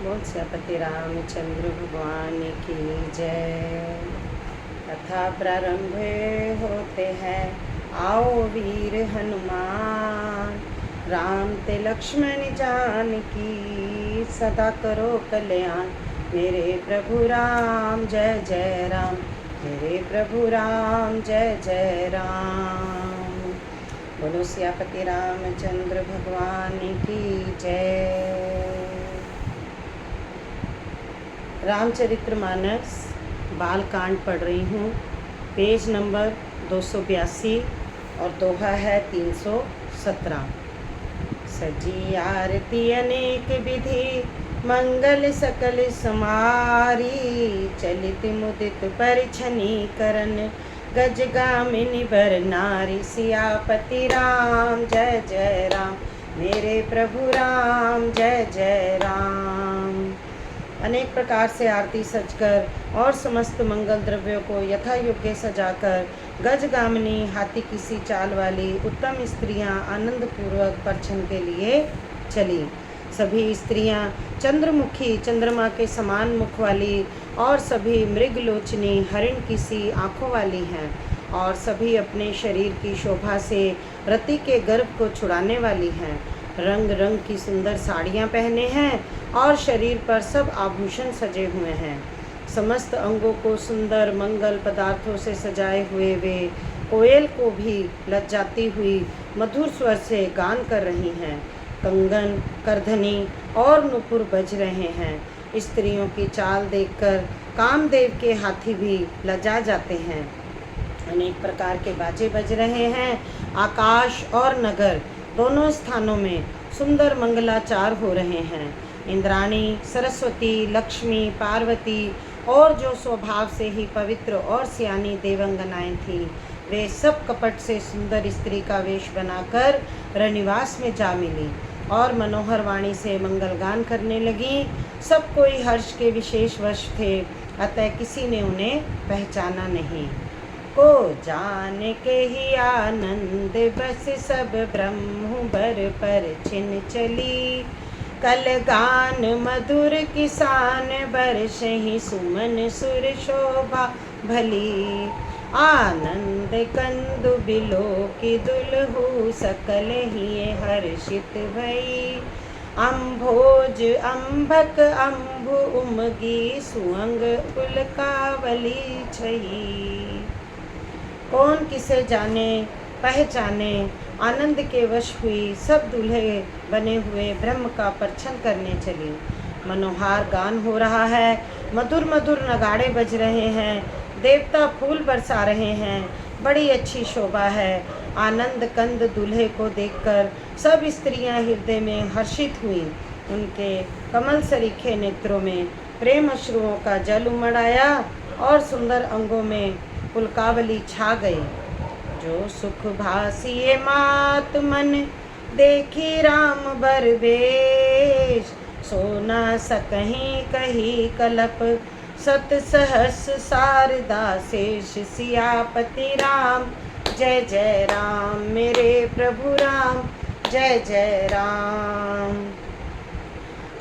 बोल सियापति रामचंद्र भगवान की जय। कथा प्रारंभ होते हैं, आओ वीर हनुमान, राम ते लक्ष्मण जानकी, सदा करो कल्याण। मेरे प्रभु राम जय जय राम, मेरे प्रभु राम जय जय राम। बोलो सियापति रामचंद्र भगवान की जय। रामचरितमानस बालकांड पढ़ रही हूँ, पेज नंबर 282 और दोहा है 317। सजी आरती अनेक विधि, मंगल सकल समारी, चलित मुदित परिछनी करन, गजगामिनी बर नारी। सियापति राम जय जय राम, मेरे प्रभु राम जय जय राम। अनेक प्रकार से आरती सजकर और समस्त मंगल द्रव्यों को यथा योग्य सजाकर गजगामिनी हाथी की सी चाल वाली उत्तम स्त्रियां आनंद पूर्वक परछन के लिए चली। सभी स्त्रियां चंद्रमुखी चंद्रमा के समान मुख वाली और सभी मृगलोचनी हरिण की सी आँखों वाली हैं और सभी अपने शरीर की शोभा से रति के गर्भ को छुड़ाने वाली हैं। रंग रंग की सुंदर साड़ियाँ पहने हैं और शरीर पर सब आभूषण सजे हुए हैं। समस्त अंगों को सुंदर मंगल पदार्थों से सजाए हुए वे कोयल को भी लज्जाती हुई मधुर स्वर से गान कर रही हैं। कंगन, करधनी और नुपुर बज रहे हैं। स्त्रियों की चाल देखकर कामदेव के हाथी भी लजा जाते हैं। अनेक प्रकार के बाजे बज रहे हैं। आकाश और नगर दोनों स्थानों में सुंदर मंगलाचार हो रहे हैं। इंद्राणी, सरस्वती, लक्ष्मी, पार्वती और जो स्वभाव से ही पवित्र और सियानी देवंगनाएं थीं, वे सब कपट से सुंदर स्त्री का वेश बनाकर रनिवास में जा मिली और मनोहर वाणी से मंगलगान करने लगी। सब कोई हर्ष के विशेष वश थे, अतः किसी ने उन्हें पहचाना नहीं। को जान के ही आनंद बस सब ब्रह्म बर पर छिन चली, कल गान मधुर किसान बरस ही सुमन सुर शोभा भली। आनंद कंदु बिलो की दुलहु सकल ही हर्षित भई, अम्भोज अम्भक अम्भु उमगी सुअंग उल्कावली छई। कौन किसे जाने पहचाने, आनंद के वश हुई सब दूल्हे बने हुए ब्रह्म का परछन करने चली। मनोहार गान हो रहा है, मधुर मधुर नगाड़े बज रहे हैं, देवता फूल बरसा रहे हैं, बड़ी अच्छी शोभा है। आनंद कंद दूल्हे को देखकर सब स्त्रियां हृदय में हर्षित हुईं। उनके कमल सरीखे नेत्रों में प्रेम अश्रुओं का जल उमड़ आया और सुंदर अंगों में पुलकावली छा गई। जो सुख भासिए मात मन, देखी राम बर वेश, सोना सकहीं कही कलप, सत सहस शारदा शेष। सियापति राम जय जय राम, मेरे प्रभु राम जय जय राम।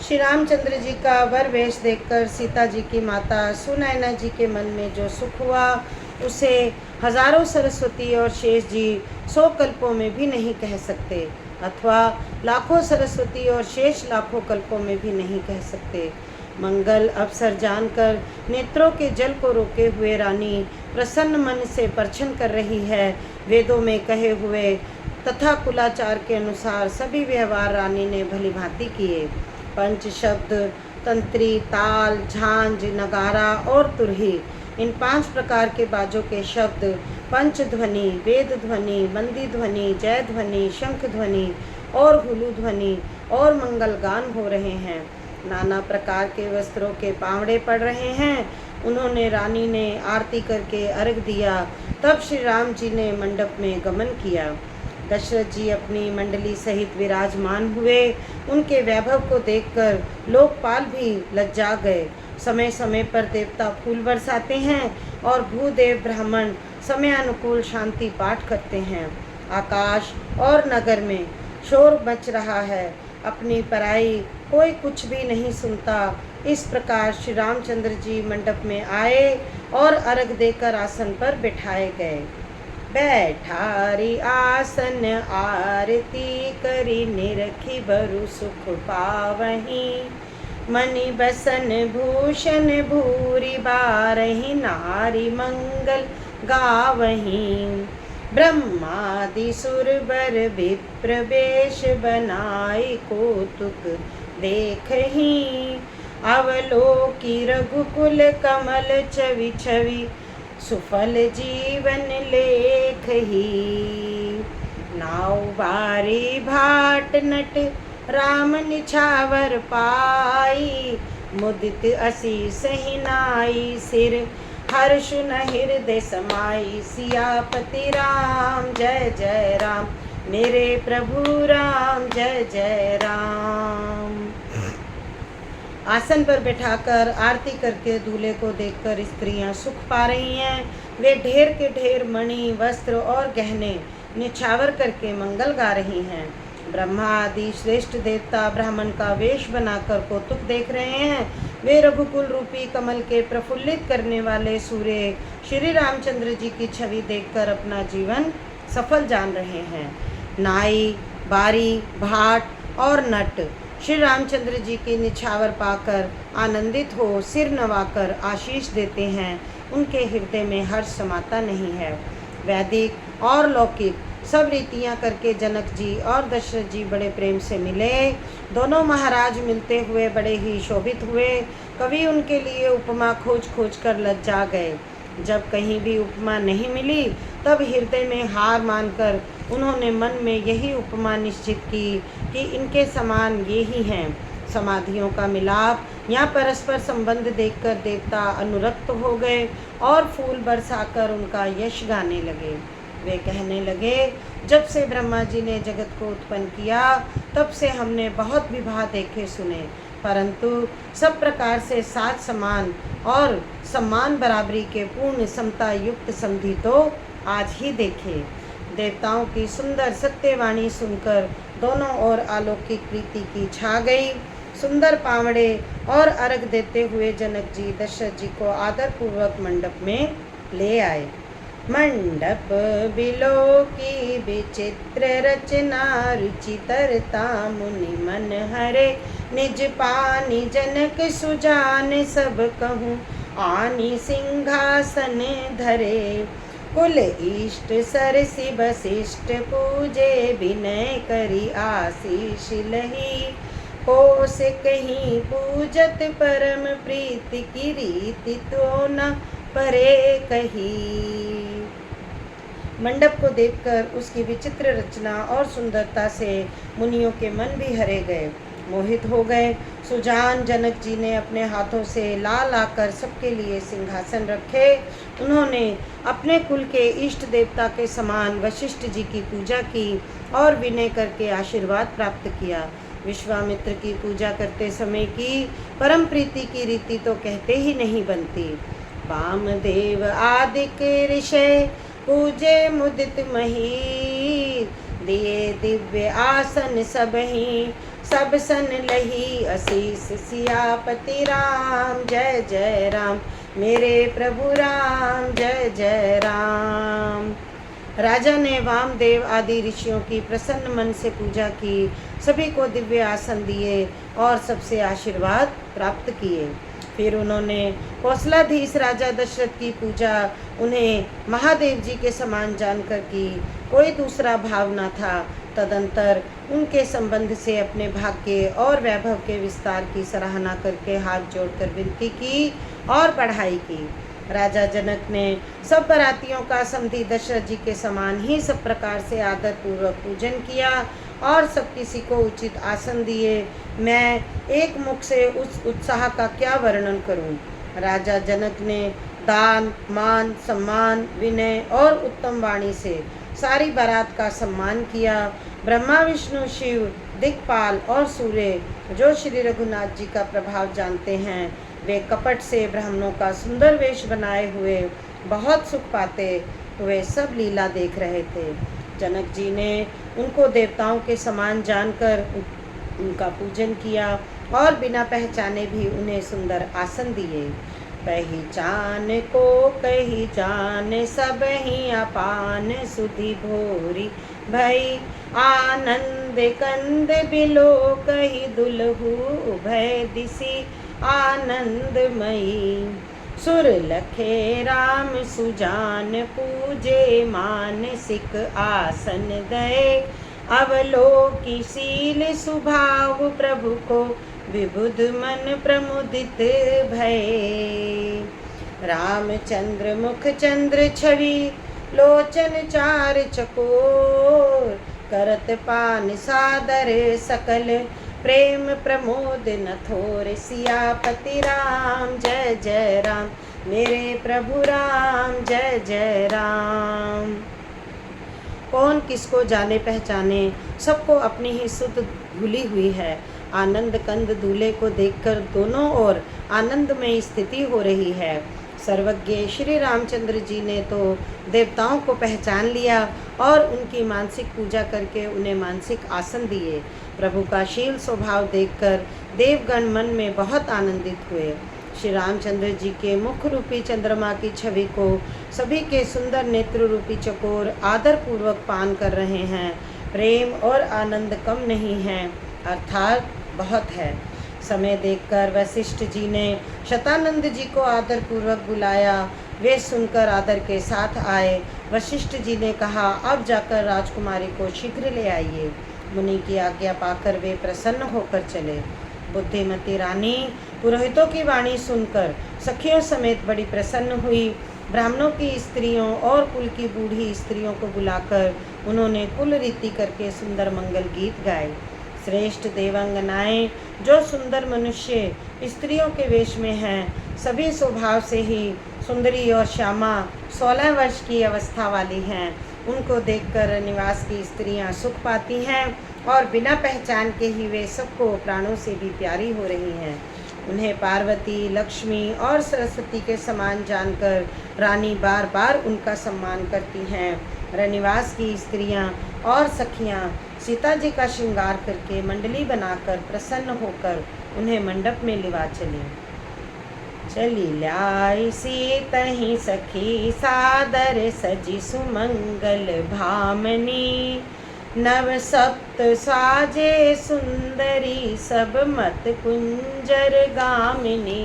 श्री रामचंद्र जी का वर वेश देखकर सीता जी की माता सुनैना जी के मन में जो सुख हुआ, उसे हजारों सरस्वती और शेष जी 100 कल्पों में भी नहीं कह सकते, अथवा लाखों सरस्वती और शेष लाखों कल्पों में भी नहीं कह सकते। मंगल अवसर जानकर नेत्रों के जल को रोके हुए रानी प्रसन्न मन से परछन कर रही है। वेदों में कहे हुए तथा कुलाचार के अनुसार सभी व्यवहार रानी ने भली भांति किए। पंच शब्द, तंत्री, ताल, झांझ, नगारा और तुरही, इन 5 प्रकार के बाजों के शब्द पंच ध्वनि, वेद ध्वनि, मंदी ध्वनि, जय ध्वनि, शंख ध्वनि और हुलू ध्वनि और मंगल गान हो रहे हैं। नाना प्रकार के वस्त्रों के पावड़े पड़ रहे हैं। उन्होंने रानी ने आरती करके अर्घ दिया। तब श्री राम जी ने मंडप में गमन किया। दशरथ जी अपनी मंडली सहित विराजमान हुए। उनके वैभव को देखकर लोकपाल भी लज्जा गए। समय समय पर देवता फूल बरसाते हैं और भूदेव ब्राह्मण समय अनुकूल शांति पाठ करते हैं। आकाश और नगर में शोर मच रहा है। अपनी पराई कोई कुछ भी नहीं सुनता। इस प्रकार श्री रामचंद्र जी मंडप में आए और अर्घ देकर आसन पर बिठाए गए। बैठारी आसन आरती करी निरखी बरु सुख पावही। मणि बसन भूषण भूरि बारही नारी मंगल गावही। ब्रह्मादि सुरबर विप्र वेश बनाई कौतुक देखही। अवलोकी रघुकुल कमल छवि छवि सुफल जीवन लेखही। नाव बारी भाट नट राम निछावर पाई। मुदित असीस हिनाई सिर हर्ष न हृदय समाई। सियापति राम जय जय राम मेरे प्रभु राम जय जय राम। आसन पर बैठाकर आरती करके दूल्हे को देखकर स्त्रियां सुख पा रही हैं। वे ढेर के ढेर मणि वस्त्र और गहने निछावर करके मंगल गा रही हैं। ब्रह्मा आदि श्रेष्ठ देवता ब्राह्मण का वेश बनाकर कौतुक देख रहे हैं। वे रघुकुल रूपी कमल के प्रफुल्लित करने वाले सूर्य श्री रामचंद्र जी की छवि देखकर अपना जीवन सफल जान रहे हैं। नाई बारी भाट और नट श्री रामचंद्र जी की निछावर पाकर आनंदित हो सिर नवाकर आशीष देते हैं। उनके हृदय में हर्ष समाता नहीं है। वैदिक और लौकिक सब रीतियां करके जनक जी और दशरथ जी बड़े प्रेम से मिले। दोनों महाराज मिलते हुए बड़े ही शोभित हुए। कवि उनके लिए उपमा खोज खोज कर लज्जा गए। जब कहीं भी उपमा नहीं मिली तब हृदय में हार मानकर उन्होंने मन में यही उपमा निश्चित की कि इनके समान ये ही हैं। समाधियों का मिलाप या परस्पर संबंध देखकर देवता अनुरक्त हो गए और फूल बरसाकर उनका यश गाने लगे। वे कहने लगे, जब से ब्रह्मा जी ने जगत को उत्पन्न किया तब से हमने बहुत विवाह देखे सुने, परंतु सब प्रकार से साथ समान और सम्मान बराबरी के पूर्ण समता युक्त संधि तो आज ही देखे। देवताओं की सुंदर सत्यवाणी सुनकर दोनों ओर अलौकिक प्रीति की छा गई। सुंदर पावड़े और अर्घ देते हुए जनक जी दशरथ जी को आदर पूर्वक मंडप में ले आए। मंडप बिलो की विचित्र रचना रुचितरता मुनि मन हरे। निज पानी जनक सुजान सब कहूँ आनी सिंहासन धरे। कुल इष्ट सरसि वशिष्ठ पूजे विनय करी आशीष लही। कोस कहीं पूजत परम प्रीति की रीति तो न परे कही। मंडप को देखकर उसकी विचित्र रचना और सुंदरता से मुनियों के मन भी हरे गए, मोहित हो गए। सुजान जनक जी ने अपने हाथों से ला लाकर सबके लिए सिंहासन रखे। उन्होंने अपने कुल के इष्ट देवता के समान वशिष्ठ जी की पूजा की और विनय करके आशीर्वाद प्राप्त किया। विश्वामित्र की पूजा करते समय की परम प्रीति की रीति तो कहते ही नहीं बनती। वामदेव आदिक ऋषि पूजे मुदित मही। दिए दिव्य आसन सबही सब सन लही। असीस सियापति राम जय जय राम मेरे प्रभु राम जय जय राम। राजा ने वामदेव आदि ऋषियों की प्रसन्न मन से पूजा की, सभी को दिव्य आसन दिए और सबसे आशीर्वाद प्राप्त किए। फिर उन्होंने कौशलाधीश राजा दशरथ की पूजा उन्हें महादेव जी के समान जानकर की, कोई दूसरा भाव न था। तदंतर उनके संबंध से अपने भाग्य और वैभव के विस्तार की सराहना करके हाथ जोड़कर विनती की और पढ़ाई की। राजा जनक ने सब बरातियों का समधी दशरथ जी के समान ही सब प्रकार से आदर पूर्वक पूजन किया और सब किसी को उचित आसन दिए। मैं एक मुख से उस उत्साह का क्या वर्णन करूं। राजा जनक ने दान मान सम्मान विनय और उत्तम वाणी से सारी बारात का सम्मान किया। ब्रह्मा विष्णु शिव दिक्पाल और सूर्य जो श्री रघुनाथ जी का प्रभाव जानते हैं, वे कपट से ब्राह्मणों का सुंदर वेश बनाए हुए बहुत सुख पाते हुए सब लीला देख रहे थे। जनक जी ने उनको देवताओं के समान जानकर उनका पूजन किया और बिना पहचाने भी उन्हें सुंदर आसन दिए। पहचान को कही जान सब ही अपान सुधि भोरी भई आनंद कंद बिलो कही दुलहु भय दिसी आनंदमयी। सुर लखे राम सुजान पूजे मानसिक आसन दे अवलोकी शील सुभाव प्रभु को विबुध मन प्रमुदित भये। रामचंद्र मुख चंद्र छवि लोचन चार चकोर करत पान सादर सकल प्रेम प्रमोद न थोर। सियापति राम जय जय राम मेरे प्रभु राम जय जय राम। कौन किसको जाने पहचाने, सबको अपनी ही सुध भूली हुई है। आनंद कंद दूल्हे को देखकर दोनों ओर आनंदमय स्थिति हो रही है। सर्वज्ञ श्री रामचंद्र जी ने तो देवताओं को पहचान लिया और उनकी मानसिक पूजा करके उन्हें मानसिक आसन दिए। प्रभु का शील स्वभाव देखकर देवगण मन में बहुत आनंदित हुए। श्री रामचंद्र जी के मुख रूपी चंद्रमा की छवि को सभी के सुंदर नेत्र रूपी चकोर आदर पूर्वक पान कर रहे हैं। प्रेम और आनंद कम नहीं है, अर्थात बहुत है। समय देखकर वशिष्ठ जी ने शतानंद जी को आदर पूर्वक बुलाया। वे सुनकर आदर के साथ आए। वशिष्ठ जी ने कहा, अब जाकर राजकुमारी को शीघ्र ले आइए। मुनि की आज्ञा पाकर वे प्रसन्न होकर चले। बुद्धिमती रानी पुरोहितों की वाणी सुनकर सखियों समेत बड़ी प्रसन्न हुई। ब्राह्मणों की स्त्रियों और कुल की बूढ़ी स्त्रियों को बुलाकर उन्होंने कुल रीति करके सुंदर मंगल गीत गाए। श्रेष्ठ देवांगनाएं जो सुंदर मनुष्य स्त्रियों के वेश में हैं, सभी स्वभाव से ही सुंदरी और श्यामा 16 वर्ष की अवस्था वाली हैं। उनको देखकर निवास की स्त्रियां सुख पाती हैं और बिना पहचान के ही वे सबको प्राणों से भी प्यारी हो रही हैं। उन्हें पार्वती, लक्ष्मी और सरस्वती के समान जानकर रानी बार बार उनका सम्मान करती हैं। रनिवास की स्त्रियां और सखियां सीता जी का श्रृंगार करके मंडली बनाकर प्रसन्न होकर उन्हें मंडप में लिवा चली। चली लाई सीतहि सखी सादर सजी सुमंगल भामनी। नव सप्त साजे सुंदरी सब मत कुंजर गामिनी।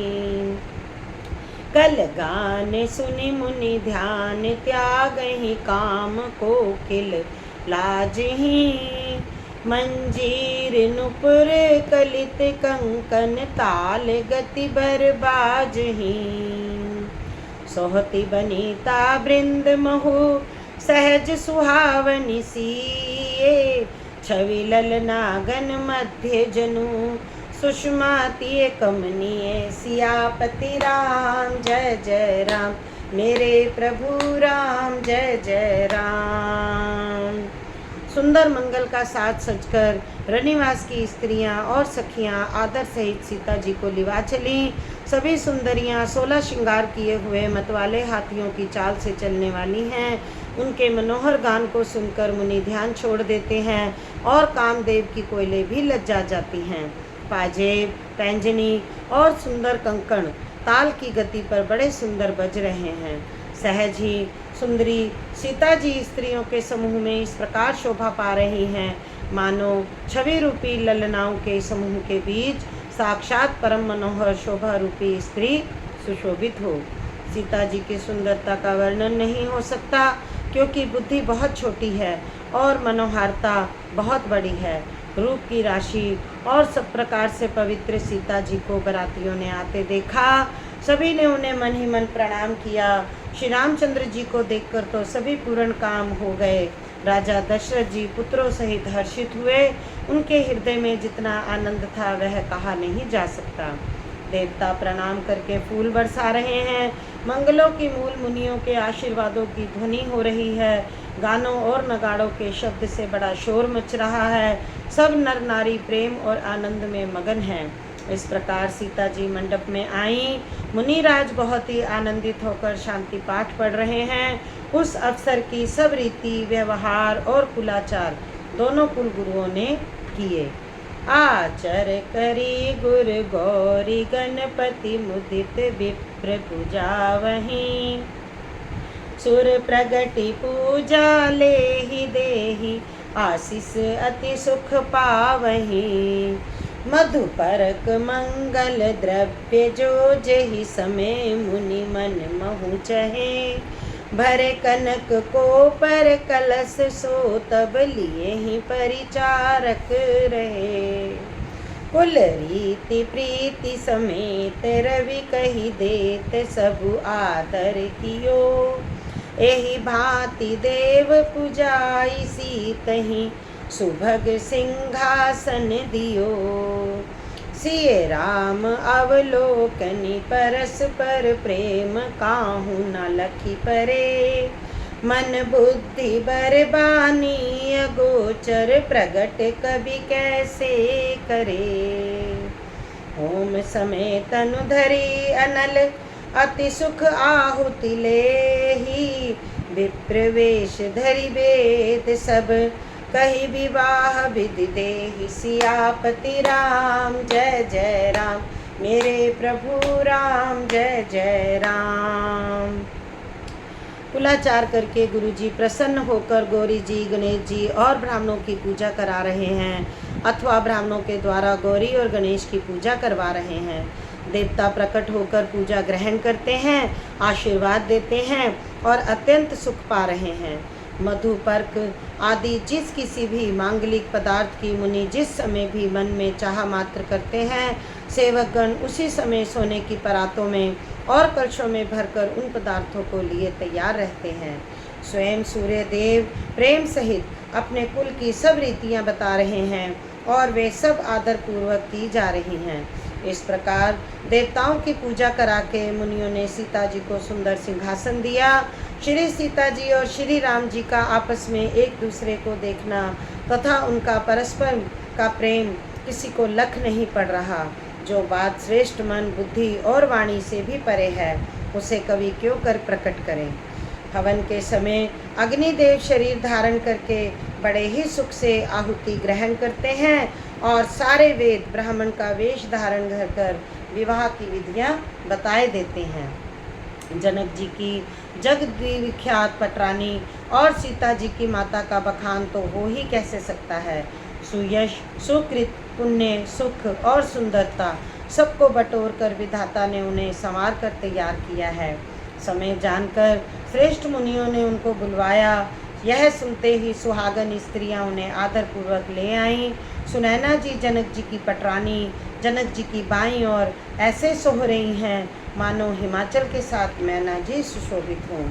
कल गान सुनि मुनि ध्यान त्यागहि काम कोकिल लाजहि। मंजीर नुपुर कलित कंकन ताल गति बरबाजहि। सोहती बनीता बृंद महु सहज सुहावनी सिए। छवि ललना गन मध्य जनु सुषमाति कमनीय। सियापति राम जय जय राम मेरे प्रभु राम जय जय राम। सुंदर मंगल का साज सजकर रनिवास की स्त्रियां और सखियां आदर सहित सीता जी को लिवा चली। सभी सुंदरियां 16 श्रृंगार किए हुए मतवाले हाथियों की चाल से चलने वाली हैं। उनके मनोहर गान को सुनकर मुनि ध्यान छोड़ देते हैं और कामदेव की कोयले भी लज्जा जाती हैं। पाजेब, पैंजनी और सुंदर कंकण ताल की गति पर बड़े सुंदर बज रहे हैं। सहज ही सुंदरी सीता जी स्त्रियों के समूह में इस प्रकार शोभा पा रही हैं, मानो छवि रूपी ललनाओं के समूह के बीच साक्षात परम मनोहर शोभा रूपी स्त्री सुशोभित हो। सीता जी की सुंदरता का वर्णन नहीं हो सकता, क्योंकि बुद्धि बहुत छोटी है और मनोहारता बहुत बड़ी है। रूप की राशि और सब प्रकार से पवित्र सीता जी को बरातियों ने आते देखा। सभी ने उन्हें मन ही मन प्रणाम किया। श्री रामचंद्र जी को देखकर तो सभी पूर्ण काम हो गए। राजा दशरथ जी पुत्रों सहित हर्षित हुए। उनके हृदय में जितना आनंद था वह कहा नहीं जा सकता। देवता प्रणाम करके फूल बरसा रहे हैं। मंगलों की मूल मुनियों के आशीर्वादों की ध्वनि हो रही है। गानों और नगाड़ों के शब्द से बड़ा शोर मच रहा है। सब नर नारी प्रेम और आनंद में मगन हैं। इस प्रकार सीता जी मंडप में आई। मुनिराज बहुत ही आनंदित होकर शांति पाठ पढ़ रहे हैं। उस अवसर की सब रीति व्यवहार और कुलाचार दोनों कुल गुरुओं ने किए। आचर करी गुर गौरी गणपति मुदित विप्र पूजावहि। सुर प्रगति पूजा लेहि देहि आशीष अति सुख पावहि। मधुपरक मंगल द्रव्य जो जहि समय मुनि मन महु चहे। भरे कनक को पर कलश सो तब लिए ही परिचारक रहे। कुल रीति प्रीति समेत रवि कही देत सबु आदर कियो। एहि भांति देव पूजाई सीतहि सुभग सिंहासन दियो। सिय राम अवलोकनि परस्पर प्रेम काहू न लखी परे। मन बुद्धि बरबानी अगोचर प्रगट कवि कैसे करे। ओम समय तनु धरी अनल अति सुख आहुति लेहि। विप्र वेश धरि वेद सब कही विवाह विधि देहि। सियापति राम जय जय राम मेरे प्रभु राम जय जय राम। कुलाचार करके गुरुजी प्रसन्न होकर गौरी जी, गणेश जी और ब्राह्मणों की पूजा करा रहे हैं अथवा ब्राह्मणों के द्वारा गौरी और गणेश की पूजा करवा रहे हैं। देवता प्रकट होकर पूजा ग्रहण करते हैं, आशीर्वाद देते हैं और अत्यंत सुख पा रहे हैं। मधु पर्क आदि जिस किसी भी मांगलिक पदार्थ की मुनि जिस समय भी मन में चाह मात्र करते हैं, सेवकगण उसी समय सोने की परातों में और कलशों में भरकर उन पदार्थों को लिए तैयार रहते हैं। स्वयं सूर्य देव प्रेम सहित अपने कुल की सब रीतियां बता रहे हैं और वे सब आदर पूर्वक की जा रही हैं। इस प्रकार देवताओं की पूजा करा के मुनियों ने सीता जी को सुंदर सिंहासन दिया। श्री सीता जी और श्री राम जी का आपस में एक दूसरे को देखना तथा उनका परस्पर का प्रेम किसी को लख नहीं पड़ रहा। जो बात श्रेष्ठ मन, बुद्धि और वाणी से भी परे है, उसे कवि क्यों कर प्रकट करें। हवन के समय अग्निदेव शरीर धारण करके बड़े ही सुख से आहुति ग्रहण करते हैं और सारे वेद ब्राह्मण का वेश धारण कर विवाह की विधियां बताए देते हैं। जनक जी की जग विख्यात पटरानी और सीता जी की माता का बखान तो हो ही कैसे सकता है। सुयश, सुकृत, पुण्य, सुख और सुंदरता सबको बटोर कर विधाता ने उन्हें संवार कर तैयार किया है। समय जानकर श्रेष्ठ मुनियों ने उनको बुलवाया। यह सुनते ही सुहागन स्त्रियां उन्हें आदरपूर्वक ले आईं। सुनैना जी जनक जी की पटरानी जनक जी की बाईं ओर ऐसे सोह रही हैं मानो हिमाचल के साथ मैना जी सुशोभित हों।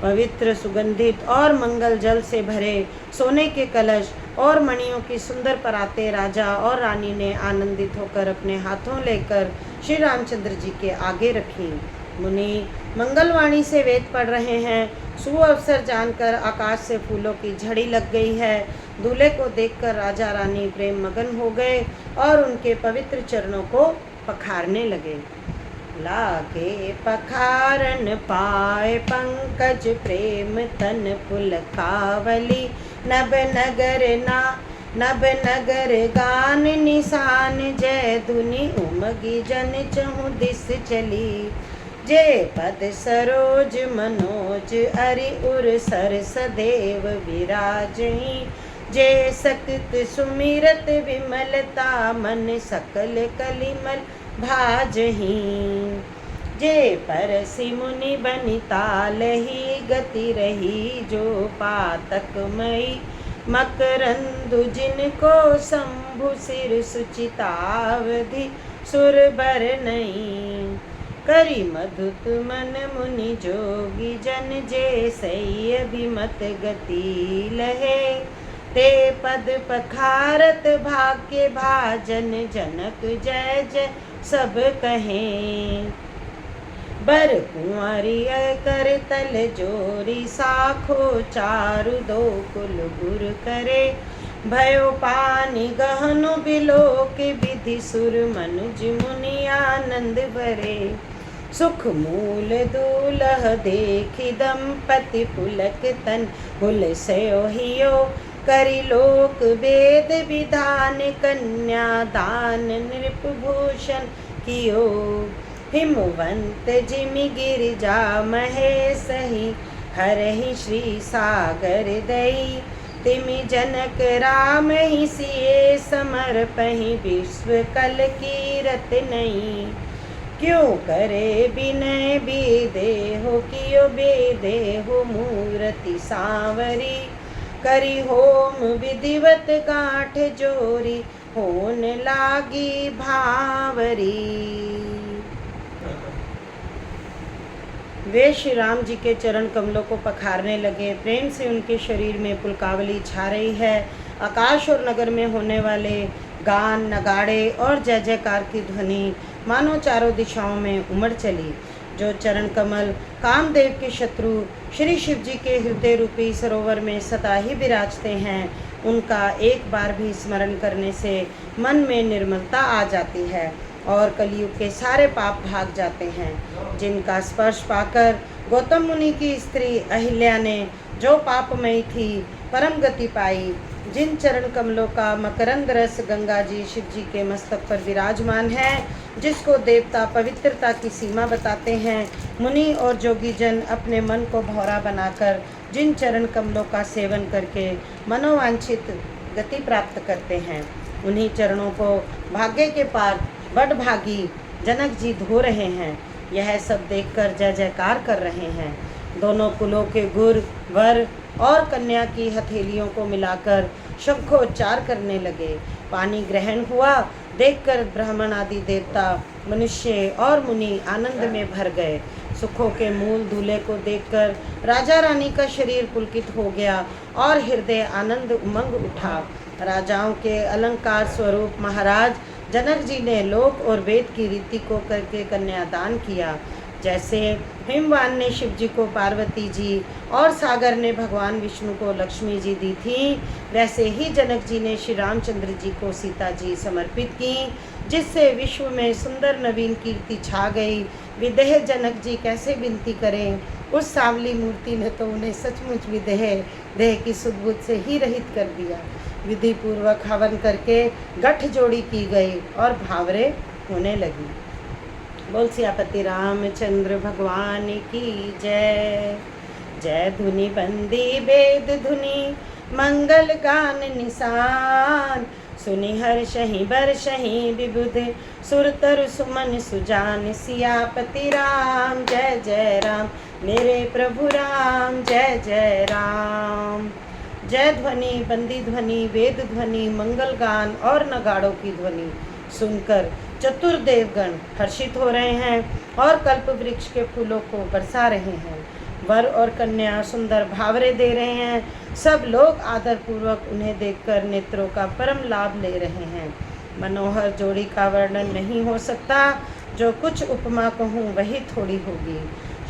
पवित्र, सुगंधित और मंगल जल से भरे सोने के कलश और मणियों की सुंदर पराते राजा और रानी ने आनंदित होकर अपने हाथों लेकर श्री रामचंद्र जी के आगे रखी। मुनि मंगलवाणी से वेद पढ़ रहे हैं। सुअवसर जानकर आकाश से फूलों की झड़ी लग गई है। दूल्हे को देखकर राजा रानी प्रेम मगन हो गए और उनके पवित्र चरणों को पखारने लगे। लागे पखारन पाए पंकज प्रेम तन पुलकावली। नभ नगर गान निशान जय धुनि उमगी जन चहु दिस चली। जे पद सरोज मनोज अरि उर सर सदैव विराजहि। जे सकत सुमिरत विमलता मन सकल कलिमल भाजहि। जे परसि मुनि बनितालहि गति रही जो पातक मई। मकरंदु जिनको शंभु सिर सुचितावधि सुर बर नहीं। करी मधुत मन मुनि जोगी जन जे सही अभिमत गति लहे। ते पद पखारत भाग्य भाजन जनक जय जय सब कहें। बर कुंवरी कर तल जोरी साखो चारु दो कुल गुर करे। भयो पानी गहनु बिलोक विधि सुर मनुज मुनि आनंद भरे। सुख मूल दूलह देखि दंपति पुलक तन हुल सयोहियो। करि लोक वेद विधान, कन्या दान नृपभूषण कियो। हिमवंत जिमि गिरिजा महेशहि, हरहि श्री सागर दई। तिमि जनक राम ही सिए, समर्पहि विश्व कल कीरत नहीं। क्यों करे विनय विदेहो, कियो बेदेहो मूर्ति सांवरी। करी होम विधिवत गांठ जोरी, होन लागी भावरी। वे श्री राम जी के चरण कमलों को पखारने लगे। प्रेम से उनके शरीर में पुलकावली छा रही है। आकाश और नगर में होने वाले गान, नगाड़े और जय जयकार की ध्वनि मानो चारों दिशाओं में उमड़ चली। जो चरण कमल कामदेव के शत्रु श्री शिव जी के हृदय रूपी सरोवर में सदा ही विराजते हैं, उनका एक बार भी स्मरण करने से मन में निर्मलता आ जाती है और कलयुग के सारे पाप भाग जाते हैं। जिनका स्पर्श पाकर गौतम मुनि की स्त्री अहिल्या ने जो पापमयी थी परम गति पाई, जिन चरण कमलों का मकरंद रस गंगा जी शिव जी के मस्तक पर विराजमान है, जिसको देवता पवित्रता की सीमा बताते हैं, मुनि और जोगी जन अपने मन को भौरा बनाकर जिन चरण कमलों का सेवन करके मनोवांछित गति प्राप्त करते हैं, उन्हीं चरणों को भाग्य के पार बड़भागी जनक जी धो रहे हैं। यह सब देखकर जय जयकार कर रहे हैं। दोनों कुलों के गुर, वर और कन्या की हथेलियों को मिलाकर शंखोच्चार करने लगे। पानी ग्रहण हुआ देखकर ब्राह्मण आदि देवता, मनुष्य और मुनि आनंद में भर गए। सुखों के मूल दूल्हे को देखकर राजा रानी का शरीर पुलकित हो गया और हृदय आनंद उमंग उठा। राजाओं के अलंकार स्वरूप महाराज जनक जी ने लोक और वेद की रीति को करके कन्यादान किया। जैसे हिमवान ने शिव जी को पार्वती जी और सागर ने भगवान विष्णु को लक्ष्मी जी दी थी, वैसे ही जनक जी ने श्री रामचंद्र जी को सीता जी समर्पित की, जिससे विश्व में सुंदर नवीन कीर्ति छा गई। विदेह जनक जी कैसे विनती करें, उस सांवली मूर्ति ने तो उन्हें सचमुच देह की सुदबुद से ही रहित कर दिया। विधि पूर्वक हवन करके गठ जोड़ी की गई और भावरे होने लगी। बोल सियापति रामचंद्र भगवान की जय। जय धुनि बंदी वेद धुनि, मंगल गान निशान। सुनि हर्षहि बरषहि विबुध, सुरतर सुमन सुजान। सियापति राम जय जय राम, मेरे प्रभु राम जय जय राम। जय ध्वनि, बंदी ध्वनि, वेद ध्वनि, मंगल गान और नगाड़ों की ध्वनि सुनकर चतुर्देवगण हर्षित हो रहे हैं और कल्प वृक्ष के फूलों को बरसा रहे हैं। वर और कन्या सुंदर भावरे दे रहे हैं। सब लोग आदर पूर्वक उन्हें देखकर नेत्रों का परम लाभ ले रहे हैं। मनोहर जोड़ी का वर्णन नहीं हो सकता, जो कुछ उपमा कहूँ वही थोड़ी होगी।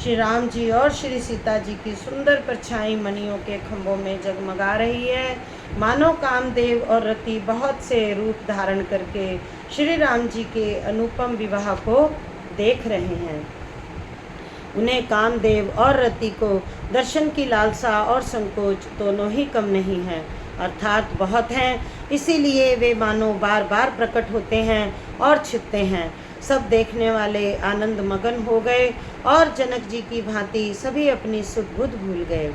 श्री राम जी और श्री सीता जी की सुंदर परछाई मणियों के खंभों में जगमगा रही है। मानो कामदेव और रति बहुत से रूप धारण करके श्री राम जी के अनुपम विवाह को देख रहे हैं। उन्हें कामदेव और रति को दर्शन की लालसा और संकोच दोनों ही कम नहीं है, अर्थात बहुत हैं। इसीलिए वे मानो बार बार प्रकट होते हैं और छिपते हैं। सब देखने वाले आनंद मगन हो गए और जनक जी की भांति सभी अपनी सुध-बुध भूल गए।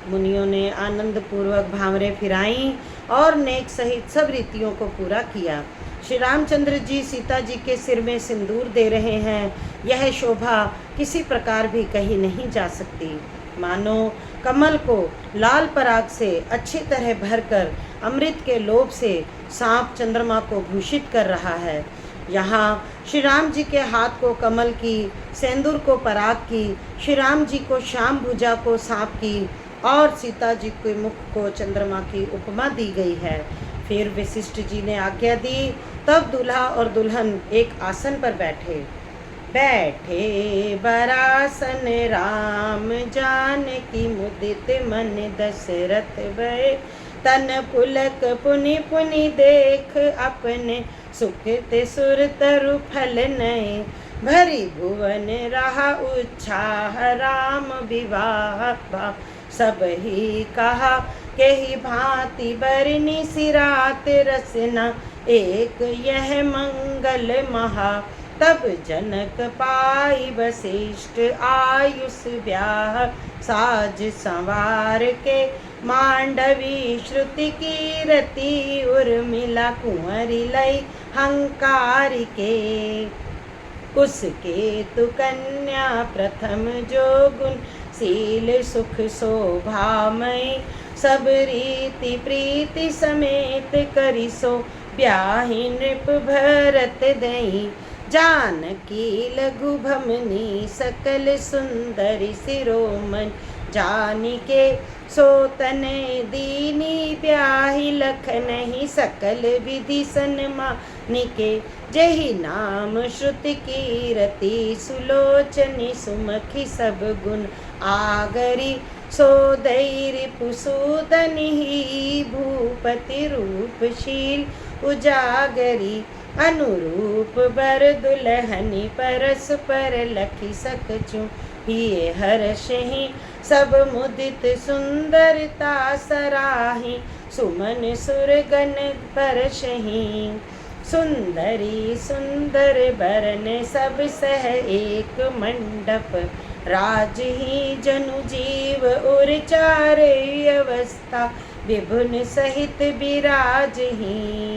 मुनियों ने आनंद पूर्वक भांवरें फिराईं और नेक सहित सब रीतियों को पूरा किया। श्री रामचंद्र जी सीता जी के सिर में सिंदूर दे रहे हैं। यह शोभा किसी प्रकार भी कही नहीं जा सकती। मानो कमल को लाल पराग से अच्छी तरह भरकर अमृत के लोभ से सांप चंद्रमा को भूषित कर रहा है। यहाँ श्री राम जी के हाथ को कमल की, सेंदूर को पराग की, श्री राम जी को श्याम भुजा को सांप की और सीता जी के मुख को चंद्रमा की उपमा दी गई है। फिर वशिष्ठ जी ने आज्ञा दी, तब दूल्हा और दुल्हन एक आसन पर बैठे। बरासन राम जानकी, मुदित मन दशरथ भय। तन पुलक पुनि पुनि देख, अपने सुकृत सुर तरु फल नये। भरी भुवन रहा उत्साह, राम विवाह सब ही कहा के ही भांति बरनी सिरात रसना, एक यह मंगल महा। तब जनक पाई वशिष्ठ आयुष ब्याह, साज संवार के मांडवी श्रुति कीरति, उर्मिला कुंवरी लई हंकार के। उसके तु कन्या प्रथम जो गुण शील सुख शोभामयी, सब रीति प्रीति समेत करिसो, ब्याहि नृप भरत दई। जानकी लघु भमनी सकल सुंदरी शिरोमणि, जानिके सोतने दीनी ब्याहि लखनहि, सकल विधि सन्मानिके। जहि नाम श्रुति कीरति, सुलोचनी सुमखी सब गुण आगरी, सो दैरि पुसूदनि भूपति रूपशील उजागरी। अनुरूप बर दुल्हनी परस पर लखी सकचु, हिये हर्षहि सब मुदित सुंदरता सराहि, सुमन सुरगन परशहि। सुंदरी सुंदर बरन सब सह एक मंडप, राज ही जनु जीव उर चारे अवस्था, विभुन सहित विराज ही।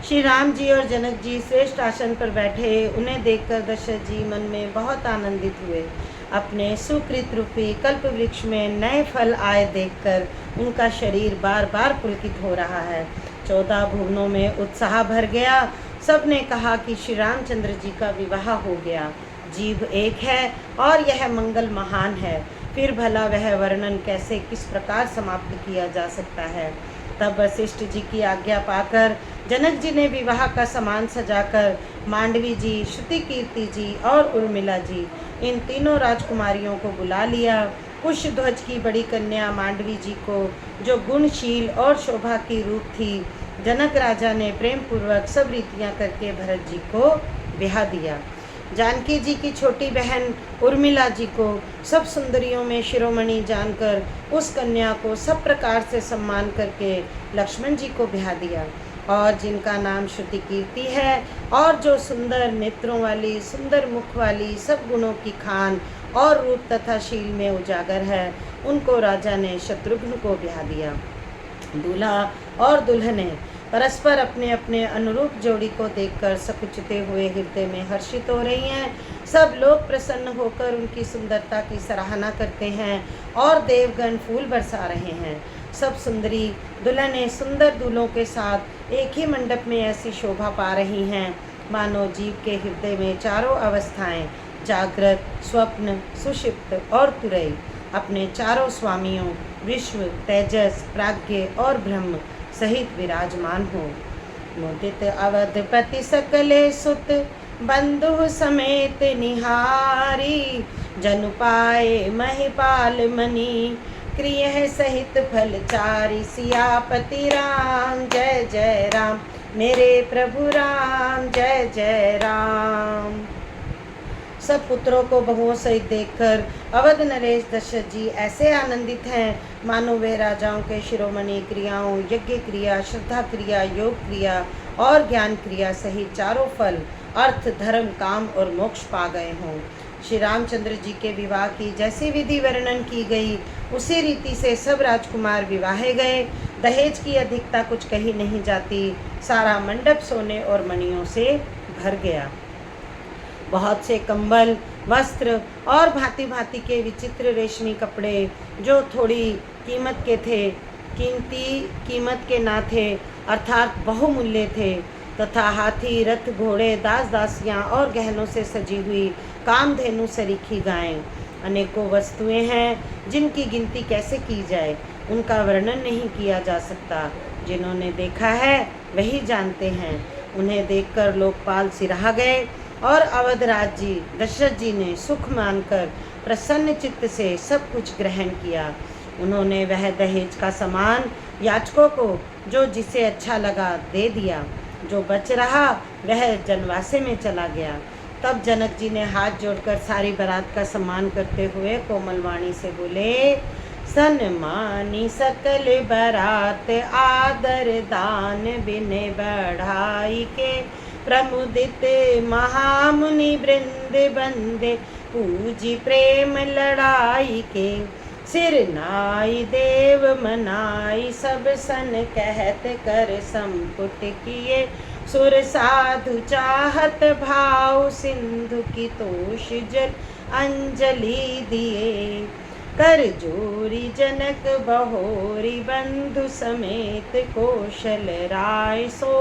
श्री राम जी और जनक जी श्रेष्ठ आसन पर बैठे। उन्हें देखकर दशरथ जी मन में बहुत आनंदित हुए। अपने सुकृत रूपी कल्प वृक्ष में नए फल आए देखकर उनका शरीर बार बार पुलकित हो रहा है। 14 भुवनों में उत्साह भर गया। सब ने कहा कि श्री रामचंद्र जी का विवाह हो गया। जीव एक है और यह मंगल महान है, फिर भला वह वर्णन कैसे किस प्रकार समाप्त किया जा सकता है। तब वशिष्ठ जी की आज्ञा पाकर जनक जी ने विवाह का सामान सजाकर मांडवी जी, श्रुति कीर्ति जी और उर्मिला जी, इन तीनों राजकुमारियों को बुला लिया। कुशध्वज की बड़ी कन्या मांडवी जी को, जो गुणशील और शोभा की रूप थी, जनक राजा ने प्रेम पूर्वक सब रीतियां करके भरत जी को ब्याह दिया। जानकी जी की छोटी बहन उर्मिला जी को सब सुंदरियों में शिरोमणि जानकर उस कन्या को सब प्रकार से सम्मान करके लक्ष्मण जी को ब्याह दिया। और जिनका नाम श्रुति कीर्ति है और जो सुंदर नेत्रों वाली, सुंदर मुख वाली, सब गुणों की खान और रूप तथा शील में उजागर है, उनको राजा ने शत्रुघ्न को ब्याह दिया। दूल्हा और दुल्हने परस्पर अपने अपने अनुरूप जोड़ी को देखकर सकुचते हुए हृदय में हर्षित हो रही हैं। सब लोग प्रसन्न होकर उनकी सुंदरता की सराहना करते हैं और देवगण फूल बरसा रहे हैं। सब सुंदरी दुल्हनें सुंदर दूल्हों के साथ एक ही मंडप में ऐसी शोभा पा रही हैं मानो जीव के हृदय में चारों अवस्थाएं, जागृत, स्वप्न, सुषिप्त और तुरई, अपने चारों स्वामियों विश्व, तेजस, प्राज्ञ और ब्रह्म सहित विराजमान हो। मुदित अवधपति सकले सुत, बंधु समेत निहारी, जनु पाए महिपाल मणि, क्रिय सहित फलचारी। सियापति राम जय जय राम, मेरे प्रभु राम जय जय राम। सब पुत्रों को बहुओं सहित देखकर अवध नरेश दशरथ जी ऐसे आनंदित हैं मानो वे राजाओं के शिरोमणि क्रियाओं, यज्ञ क्रिया, श्रद्धा क्रिया, योग क्रिया और ज्ञान क्रिया सहित चारों फल, अर्थ, धर्म, काम और मोक्ष पा गए हों। श्री रामचंद्र जी के विवाह की जैसी विधि वर्णन की गई उसी रीति से सब राजकुमार विवाहे गए। दहेज की अधिकता कुछ कही नहीं जाती। सारा मंडप सोने और मणियों से भर गया। बहुत से कंबल, वस्त्र और भांति भांति के विचित्र रेशमी कपड़े जो थोड़ी कीमत के थे, कीमती कीमत के ना थे, अर्थात बहुमूल्य थे, तथा हाथी, रथ, घोड़े, दास दासियां और गहनों से सजी हुई कामधेनु सरीखी गायें, अनेकों वस्तुएं हैं जिनकी गिनती कैसे की जाए, उनका वर्णन नहीं किया जा सकता। जिन्होंने देखा है वही जानते हैं। उन्हें देखकर लोकपाल सिरहा गए और अवधराज जी दशरथ जी ने सुख मानकर प्रसन्न चित्त से सब कुछ ग्रहण किया। उन्होंने वह दहेज का सामान याचकों को जो जिसे अच्छा लगा दे दिया। जो बच रहा वह जनवासे में चला गया। तब जनक जी ने हाथ जोड़कर सारी बारात का सम्मान करते हुए कोमल वाणी से बोले, सन्मानी सकल बारात आदर दान बिन बढ़ाई के, प्रमुदित महामुनि वृंद बंदे पूजी प्रेम लड़ाई के, सिर नाई देव मनाई सब सन कहत कर संपुट किए, सुर साधु चाहत भाव सिंधु की तोष जल अंजलि दिए, कर जोरी जनक बहोरी बंधु समेत कौशल राय सो,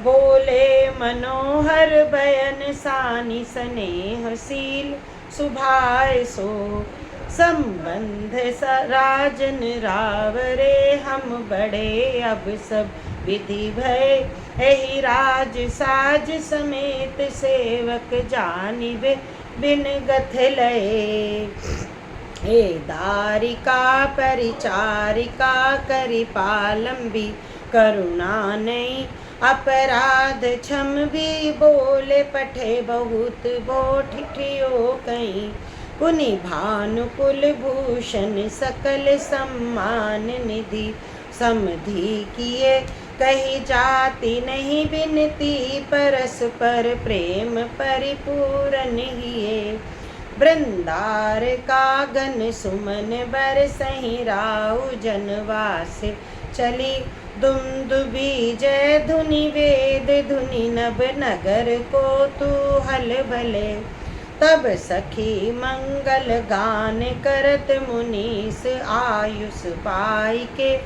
बोले मनोहर बयन सानी स्नेहशील सुभाय सो, संबंध राजन रावरे हम बड़े अब सब विधि भय, एहि राज साज समेत सेवक जानिबे बिन गथ लये, हे दारिका परिचारिका करि पालंबी करुणा नहीं, अपराध क्षम भी बोले पठे बहुत बोठियो कहीं, पुनि भानुकुल भूषण सकल सम्मान निधि, समधि किए कही जाति नहीं बिनती, परस्पर प्रेम परिपूर्ण हिए, वृंदार कागन सुमन बर सही राउ जनवास चली, दुमदुबी जय धुनि वेद धुनि नभ नगर को तू हल भले, तब सखी मंगल गान करत मुनीस आयुष पाई के,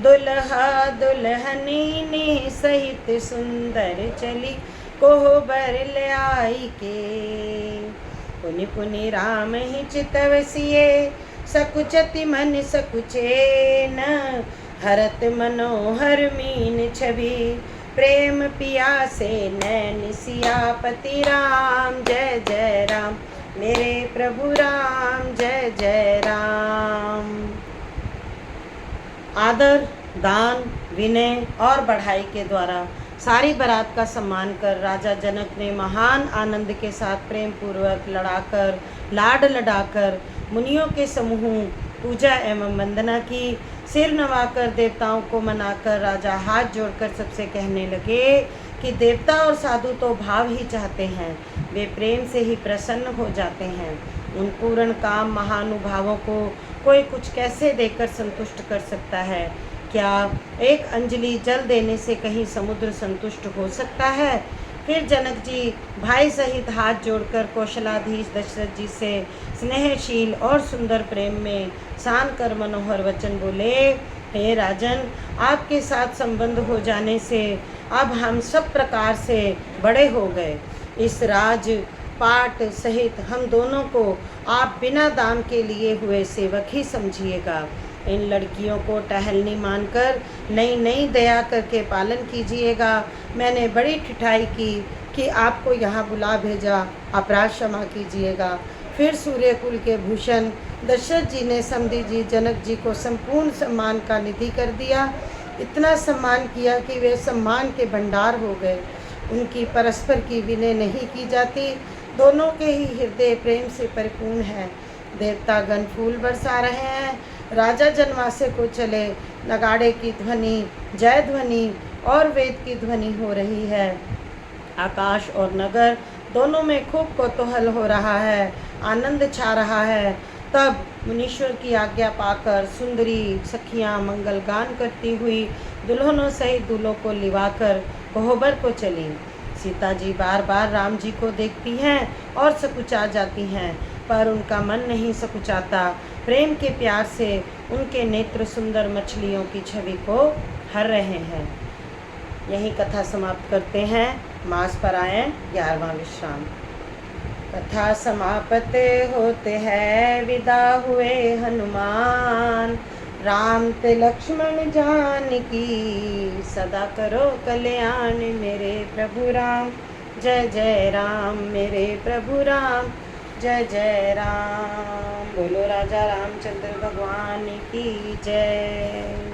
दुल्हा दुल्हनी ने सहित सुंदर चली कोहबर ले आई के, पुनि पुनि राम ही चितवसिए सकुचति मन सकुचे न, हरत मनोहर मीन छवि प्रेम पिया से नैन सियापति राम, जय जय राम मेरे प्रभु राम, जय जय राम। आदर दान विनय और बढ़ाई के द्वारा सारी बारात का सम्मान कर राजा जनक ने महान आनंद के साथ प्रेम पूर्वक लड़ाकर लाड लडाकर मुनियों के समूह पूजा एवं वंदना की, सिर नवाकर देवताओं को मनाकर राजा हाथ जोड़कर सबसे कहने लगे कि देवता और साधु तो भाव ही चाहते हैं, वे प्रेम से ही प्रसन्न हो जाते हैं, उन पूर्ण काम महानुभावों को कोई कुछ कैसे देकर संतुष्ट कर सकता है, क्या एक अंजलि जल देने से कहीं समुद्र संतुष्ट हो सकता है। फिर जनक जी भाई सहित हाथ जोड़कर कौशलाधीश दशरथ जी से स्नेहशील और सुंदर प्रेम में सान कर मनोहर वचन बोले, हे राजन, आपके साथ संबंध हो जाने से अब हम सब प्रकार से बड़े हो गए, इस राज पाट सहित हम दोनों को आप बिना दाम के लिए हुए सेवक ही समझिएगा, इन लड़कियों को टहलनी मानकर नई नई दया करके पालन कीजिएगा, मैंने बड़ी ठिठाई की कि आपको यहाँ बुला भेजा, अपराध क्षमा कीजिएगा। फिर सूर्यकुल के भूषण दशरथ जी ने समधी जी जनक जी को संपूर्ण सम्मान का निधि कर दिया, इतना सम्मान किया कि वे सम्मान के भंडार हो गए, उनकी परस्पर की विनय नहीं की जाती, दोनों के ही हृदय प्रेम से परिपूर्ण है। देवतागण फूल बरसा रहे हैं, राजा जनवासे को चले, नगाड़े की ध्वनि, जय ध्वनि और वेद की ध्वनि हो रही है, आकाश और नगर दोनों में खूब कौतूहल हो रहा है, आनंद छा रहा है। तब मुनीश्वर की आज्ञा पाकर सुंदरी सखियां मंगल गान करती हुई दुल्हनों सहित दूल्हों को लिवाकर कोहबर को चली। सीता जी बार बार राम जी को देखती हैं और सकुचा जाती हैं, पर उनका मन नहीं सकुचाता, प्रेम के प्यार से उनके नेत्र सुंदर मछलियों की छवि को हर रहे हैं। यही कथा समाप्त करते हैं। मास परायण 11वां विश्राम। कथा समाप्त होते हैं, विदा हुए हनुमान, राम ते लक्ष्मण जानकी, सदा करो कल्याण मेरे प्रभु राम, जय जय राम मेरे प्रभु राम, जय जय राम। बोलो राजा रामचंद्र भगवान की जय।